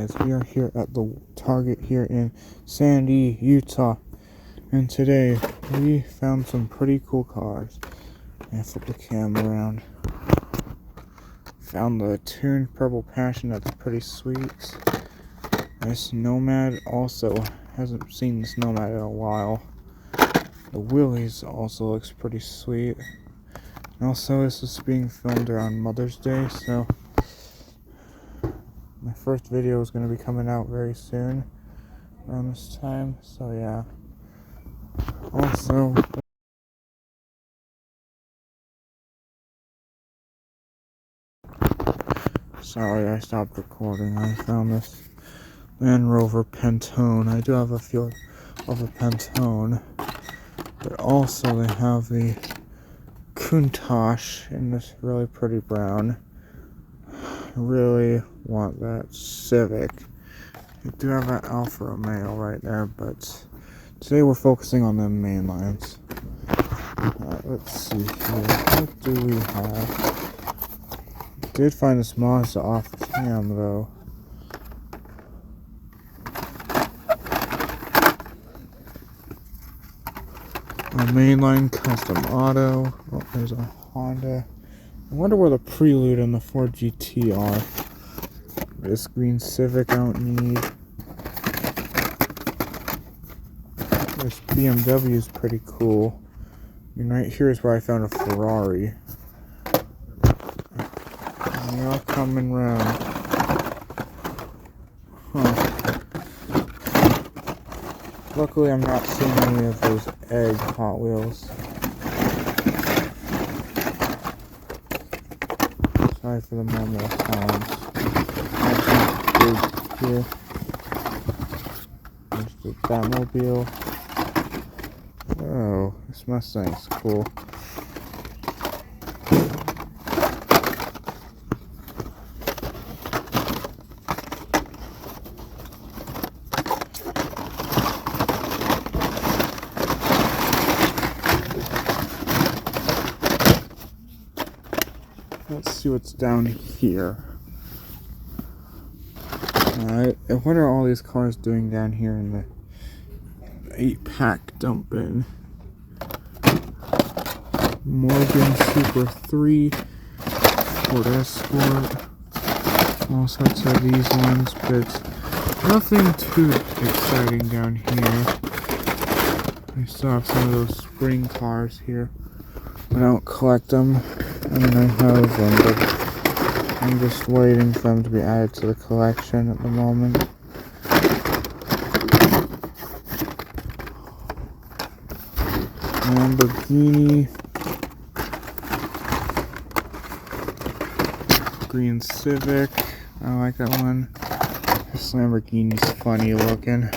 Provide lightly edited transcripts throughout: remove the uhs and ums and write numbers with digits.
guys, we are here at the Target here in Sandy, Utah, and today we found some pretty cool cars. I flip the camera around. Found the tuned Purple Passion, that's pretty sweet. This Nomad, also hasn't seen this Nomad in a while. The Willys also looks pretty sweet. And also, this is being filmed around Mother's Day, so my first video is going to be coming out very soon around this time, so yeah. Also, sorry I stopped recording. I found this Land Rover Pantone. I do have a feel of a Pantone, but also they have the Countach in this really pretty brown. I really want that Civic. I do have an Alfa Romeo right there, but today we're focusing on the main lines. Let's see here. What do we have? Did find this Mazda off cam though. A mainline custom auto. Oh, there's a Honda. I wonder where the Prelude and the Ford GT are. This green Civic I don't need. This BMW is pretty cool. And right here is where I found a Ferrari. And they're all coming round. Huh. Luckily I'm not seeing any of those egg Hot Wheels. Sorry for the normal sounds. Here. There's the Batmobile. Oh, this Mustang's cool. Let's see what's down here. Alright, what are all these cars doing down here in the 8-pack dump bin? Morgan Super 3, Ford Escort, all sorts of these ones, but nothing too exciting down here. I still have some of those spring cars here. I don't collect them. I mean, I have them, but I'm just waiting for them to be added to the collection at the moment. Lamborghini. Green Civic. I like that one. This Lamborghini's funny looking.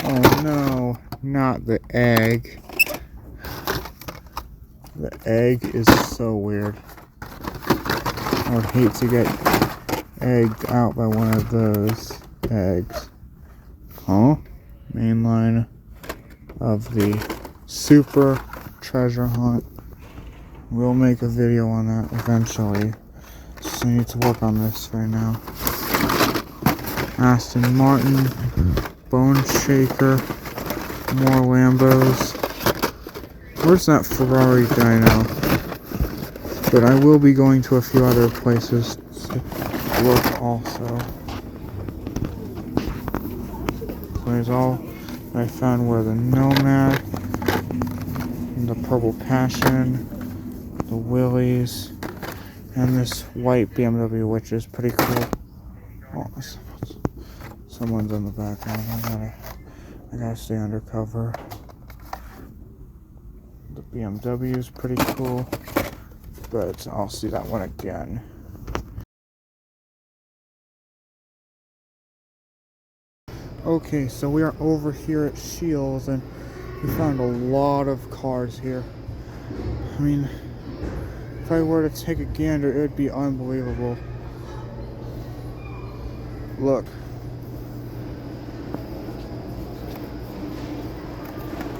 Oh no, not the egg. The egg is so weird. I would hate to get egged out by one of those eggs. Huh? Mainline of the Super Treasure Hunt. We'll make a video on that eventually. Just I need to work on this right now. Aston Martin. Bone Shaker. More Lambos. Where's that Ferrari dyno? But I will be going to a few other places to look also. So there's all I found were the Nomad, and the Purple Passion, the Willys, and this white BMW, which is pretty cool. Oh, someone's in the background. I gotta stay undercover. The BMW is pretty cool, but I'll see that one again. Okay, so we are over here at Shields, and we found a lot of cars here. I mean, if I were to take a gander, it would be unbelievable. Look.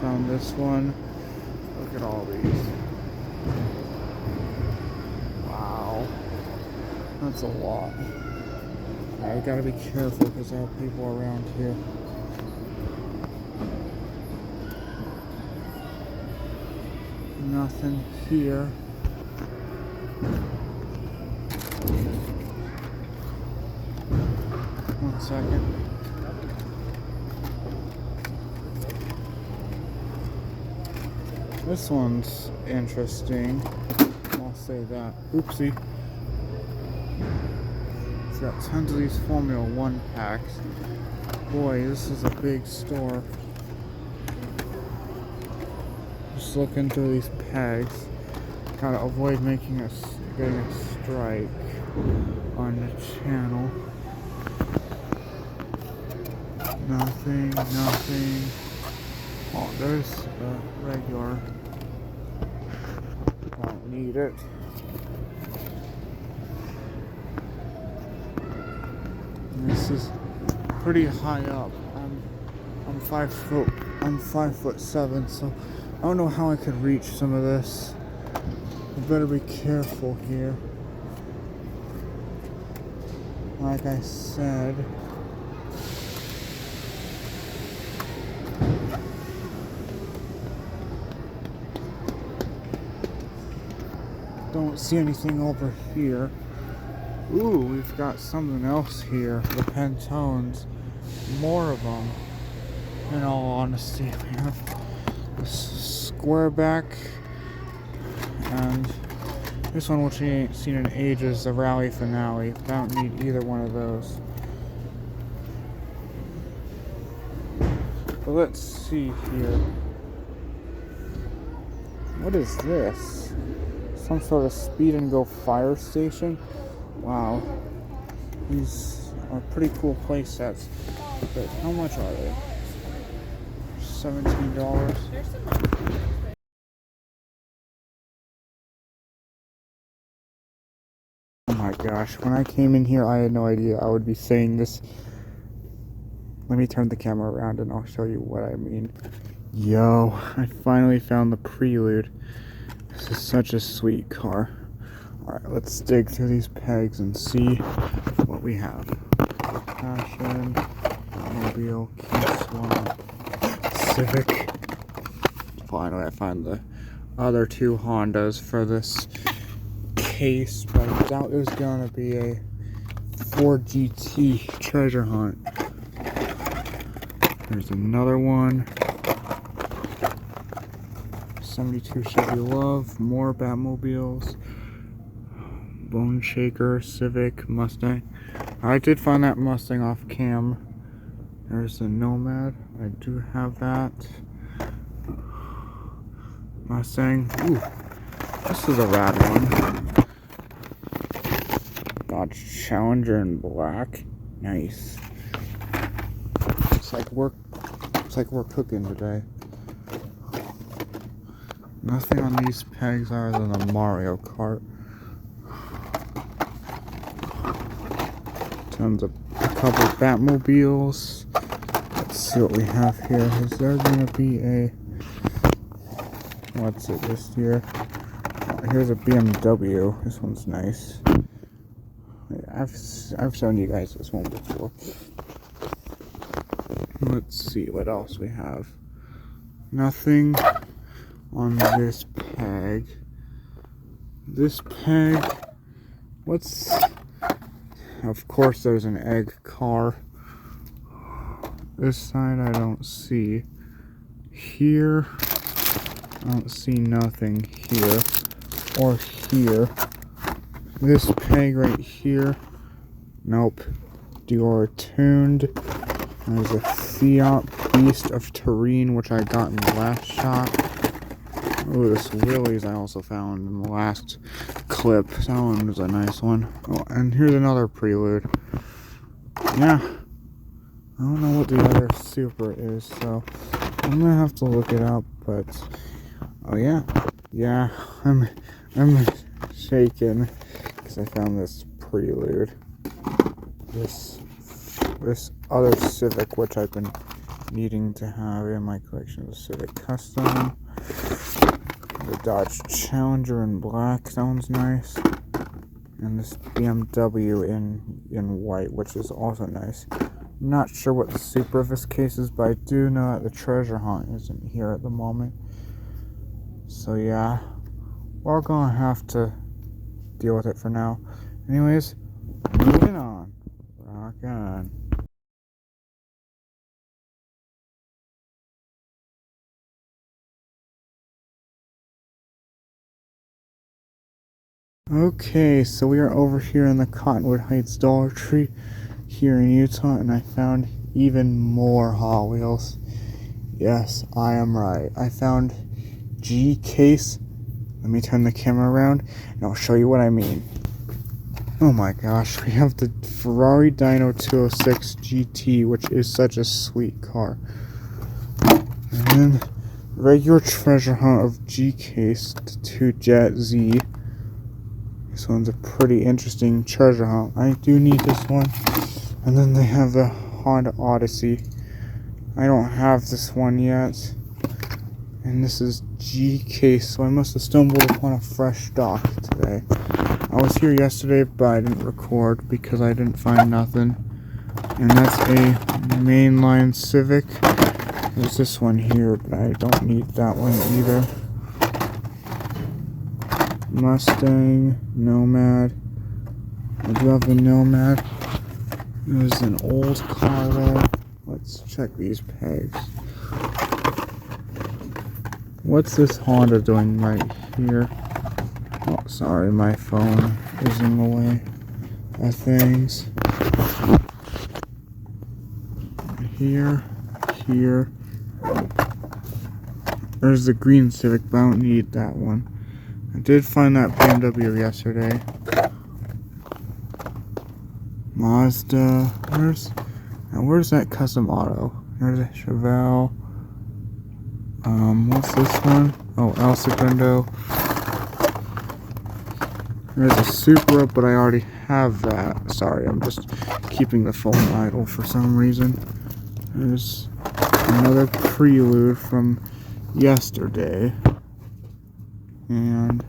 Found this one. Look at all these. Wow. That's a lot. I gotta be careful because there are people around here. Nothing here. One second. This one's interesting. I'll say that. Oopsie. It's got tons of these Formula One packs. Boy, this is a big store. Just looking through these pegs. Gotta avoid getting a strike on the channel. Nothing. Oh, there's a regular. Don't need it. This is pretty high up. I'm 5'7", so I don't know how I could reach some of this. I better be careful here. Like I said. Don't see anything over here. Ooh, we've got something else here. The Pantones. More of them. In all honesty, we have the Squareback. And this one, which we ain't seen in ages, the Rally Finale. Don't need either one of those. But let's see here. What is this? Some sort of speed and go fire station? Wow. These are pretty cool play sets. But how much are they? $17. Oh my gosh, when I came in here I had no idea I would be saying this. Let me turn the camera around and I'll show you what I mean. Yo, I finally found the Prelude. This is such a sweet car. Alright, let's dig through these pegs and see what we have. Passion, Mobile, Key Swap, Civic. Finally, I find the other two Hondas for this case, but I doubt there's gonna be a Ford GT treasure hunt. There's another one. 72 Chevy Love, more Batmobiles, Bone Shaker, Civic, Mustang. I did find that Mustang off cam. There's the Nomad. I do have that. Mustang. Ooh, this is a rad one. Dodge Challenger in black. Nice. It's like we're cooking today. Nothing on these pegs other than a Mario Kart. A couple Batmobiles. Let's see what we have here. Is there gonna be a what's it this year? Oh, here's a BMW. This one's nice. I've shown you guys this one before. Let's see what else we have. Nothing on this peg. This peg. Of course there's an egg car. This side I don't see. Here I don't see nothing here or here. This peg right here. Nope. Dior tuned. There's a Fiat Beast of Turin, which I got in the last shot. Oh, this Willys I also found in the last clip. That one was a nice one. Oh, and here's another Prelude. Yeah. I don't know what the other Super is, so I'm gonna have to look it up, but oh yeah. Yeah, I'm shaking because I found this Prelude. This other Civic, which I've been needing to have in my collection, the Civic Custom. The Dodge Challenger in black, sounds nice. And this BMW in in white, which is also nice. I'm not sure what the super of this case is, but I do know that the treasure hunt isn't here at the moment. So yeah, we're gonna have to deal with it for now. Anyways, moving on. Rock on. Okay, so we are over here in the Cottonwood Heights Dollar Tree here in Utah, and I found even more Hot Wheels. Yes, I am right. I found G case. Let me turn the camera around and I'll show you what I mean. Oh my gosh, we have the Ferrari Dyno 206 GT, which is such a sweet car. And then regular treasure hunt of G case to Jet Z. This one's a pretty interesting treasure hunt. I do need this one. And then they have the Honda Odyssey. I don't have this one yet. And this is G case, so I must have stumbled upon a fresh stock today. I was here yesterday, but I didn't record because I didn't find nothing. And that's a mainline Civic. There's this one here, but I don't need that one either. Mustang, Nomad. I do have the Nomad. There's an old car there. Let's check these pegs. What's this Honda doing right here? Oh, sorry, my phone is in the way of things. Here. There's the green Civic, but I don't need that one. I did find that BMW yesterday. Mazda. Where's that custom auto? There's a Chevelle. What's this one? Oh, El Segundo. There's a Supra, but I already have that. Sorry, I'm just keeping the phone idle for some reason. There's another Prelude from yesterday. And,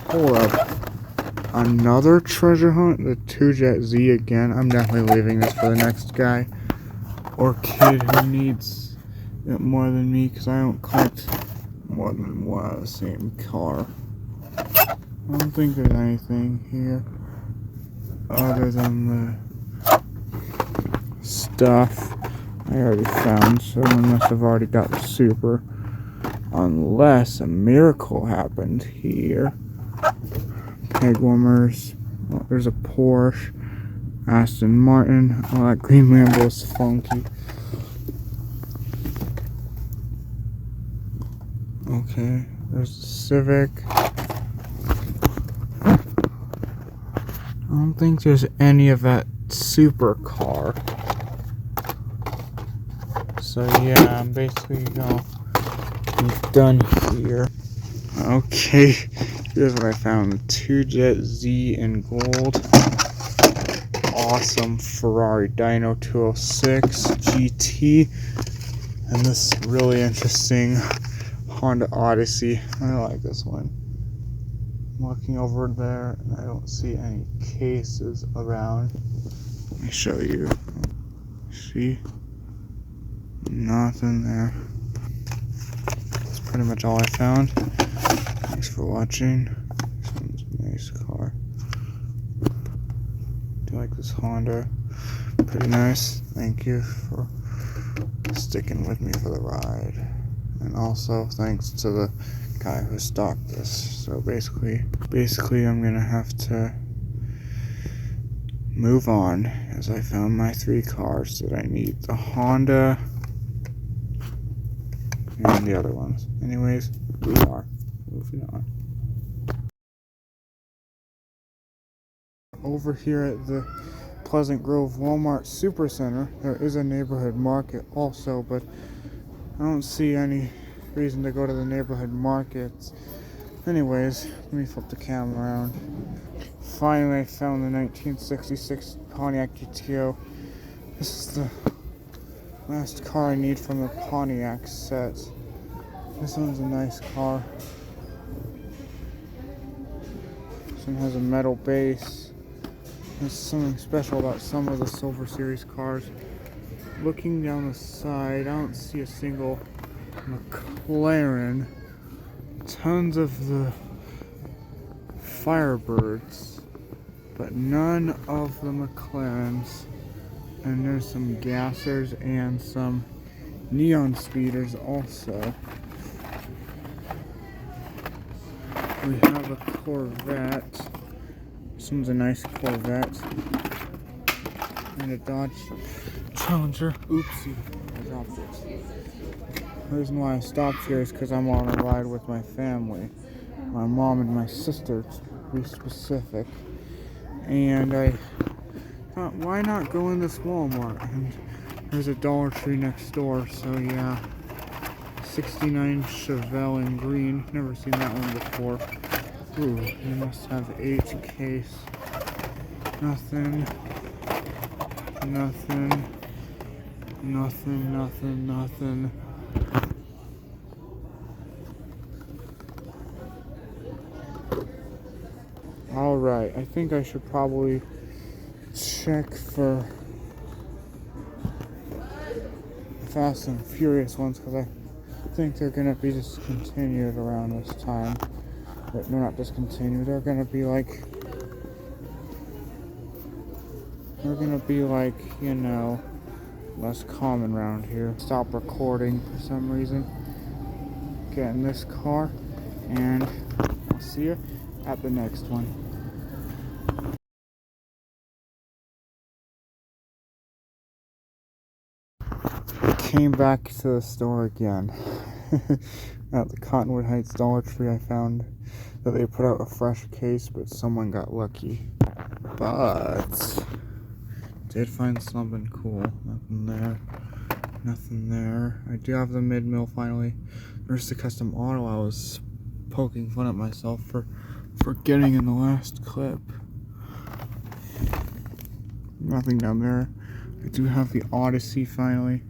hold up. Another treasure hunt? The 2Jet Z again. I'm definitely leaving this for the next guy. Or kid who needs it more than me, because I don't collect more than one of the same car. I don't think there's anything here other than the stuff I already found. Someone must have already got the Super. Unless a miracle happened here. Peg warmers. Oh, there's a Porsche. Aston Martin. Oh, that green Lambo is funky. Okay, there's the Civic. I don't think there's any of that supercar. So yeah, I'm basically done here. Okay, here's what I found. The 2Jet Z in gold. Awesome Ferrari Dyno 206 GT. And this really interesting Honda Odyssey. I like this one. I'm looking over there and I don't see any cases around. Let me show you. See? Nothing there. That's pretty much all I found. Thanks for watching. This one's a nice car. Do you like this Honda? Pretty nice. Thank you for sticking with me for the ride. And also thanks to the guy who stocked this. So basically I'm gonna have to move on as I found my 3 cars that I need. The Honda and the other ones. Anyways, we are moving on. Over here at the Pleasant Grove Walmart Supercenter, there is a neighborhood market also, but I don't see any reason to go to the neighborhood markets. Anyways, let me flip the camera around. Finally, I found the 1966 Pontiac GTO. This is the last car I need from the Pontiac set. This one's a nice car. This one has a metal base. There's something special about some of the Silver Series cars. Looking down the side, I don't see a single McLaren. Tons of the Firebirds, but none of the McLarens. And there's some gassers and some neon speeders also. We have a Corvette. This one's a nice Corvette. And a Dodge Challenger. Oopsie, I dropped it. The reason why I stopped here is because I'm on a ride with my family. My mom and my sister, to be specific. And I thought, why not go in this Walmart? And there's a Dollar Tree next door, so yeah. 69 Chevelle in green. Never seen that one before. Ooh, they must have H case. Nothing. Nothing. Nothing, nothing, nothing. Alright, I think I should probably check for Fast and Furious ones, because I think they're gonna be discontinued around this time. But they're not discontinued, they're gonna be like, you know, less common around here. Stop recording for some reason. Get in this car, and I'll see you at the next one. Came back to the store again. At the Cottonwood Heights Dollar Tree, I found that they put out a fresh case, but someone got lucky. But did find something cool. Nothing there. Nothing there. I do have the mid-mill finally. There's the custom auto I was poking fun at myself for forgetting in the last clip. Nothing down there. I do have the Odyssey finally.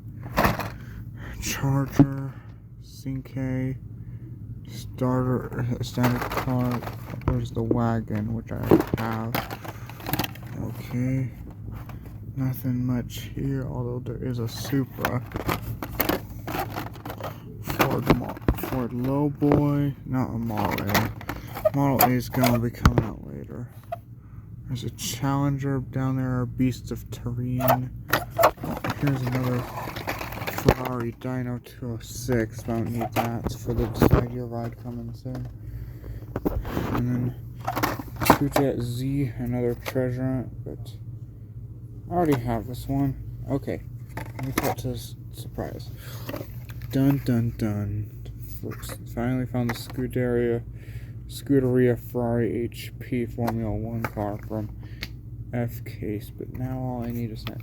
Charger, Cinque, starter, standard car. There's the wagon, which I have. Okay. Nothing much here, although there is a Supra. Ford Lowboy, not a Model A. Model A is gonna be coming out later. There's a Challenger down there, Beast of Terrain. Here's another Ferrari Dyno 206. Don't need that for the Decide Your Ride coming soon. And then Jet Z, another treasure hunt, but I already have this one. Okay, let me cut to this surprise. Dun dun dun. Finally found the Scuderia Ferrari HP Formula 1 car from F Case, but now all I need is that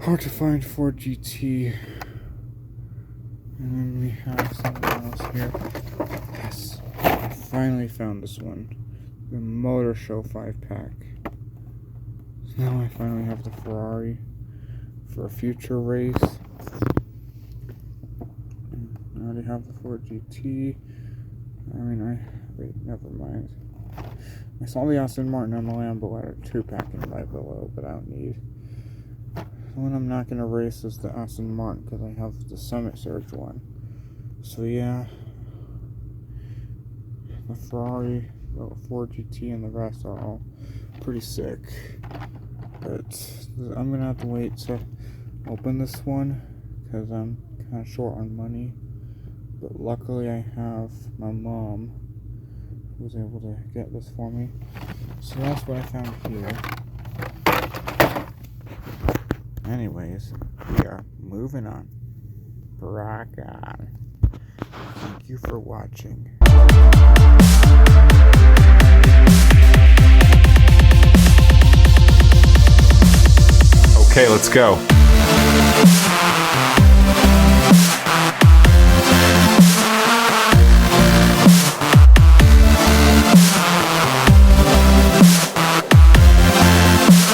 hard to find Ford GT. And then we have something else here. Yes, I finally found this one. The Motor Show 5-pack. So now I finally have the Ferrari for a future race. I already have the Ford GT. Wait, never mind. I saw the Aston Martin and the Lambo at a 2-pack in right below, but I don't need. The one I'm not going to race is the Aston Martin, because I have the Summit Surge one. So yeah, the Ferrari, the Ford GT, and the rest are all pretty sick. But I'm going to have to wait to open this one, because I'm kind of short on money. But luckily I have my mom who was able to get this for me. So that's what I found here. Anyways, we are moving on. Rock on. Thank you for watching. Okay, let's go.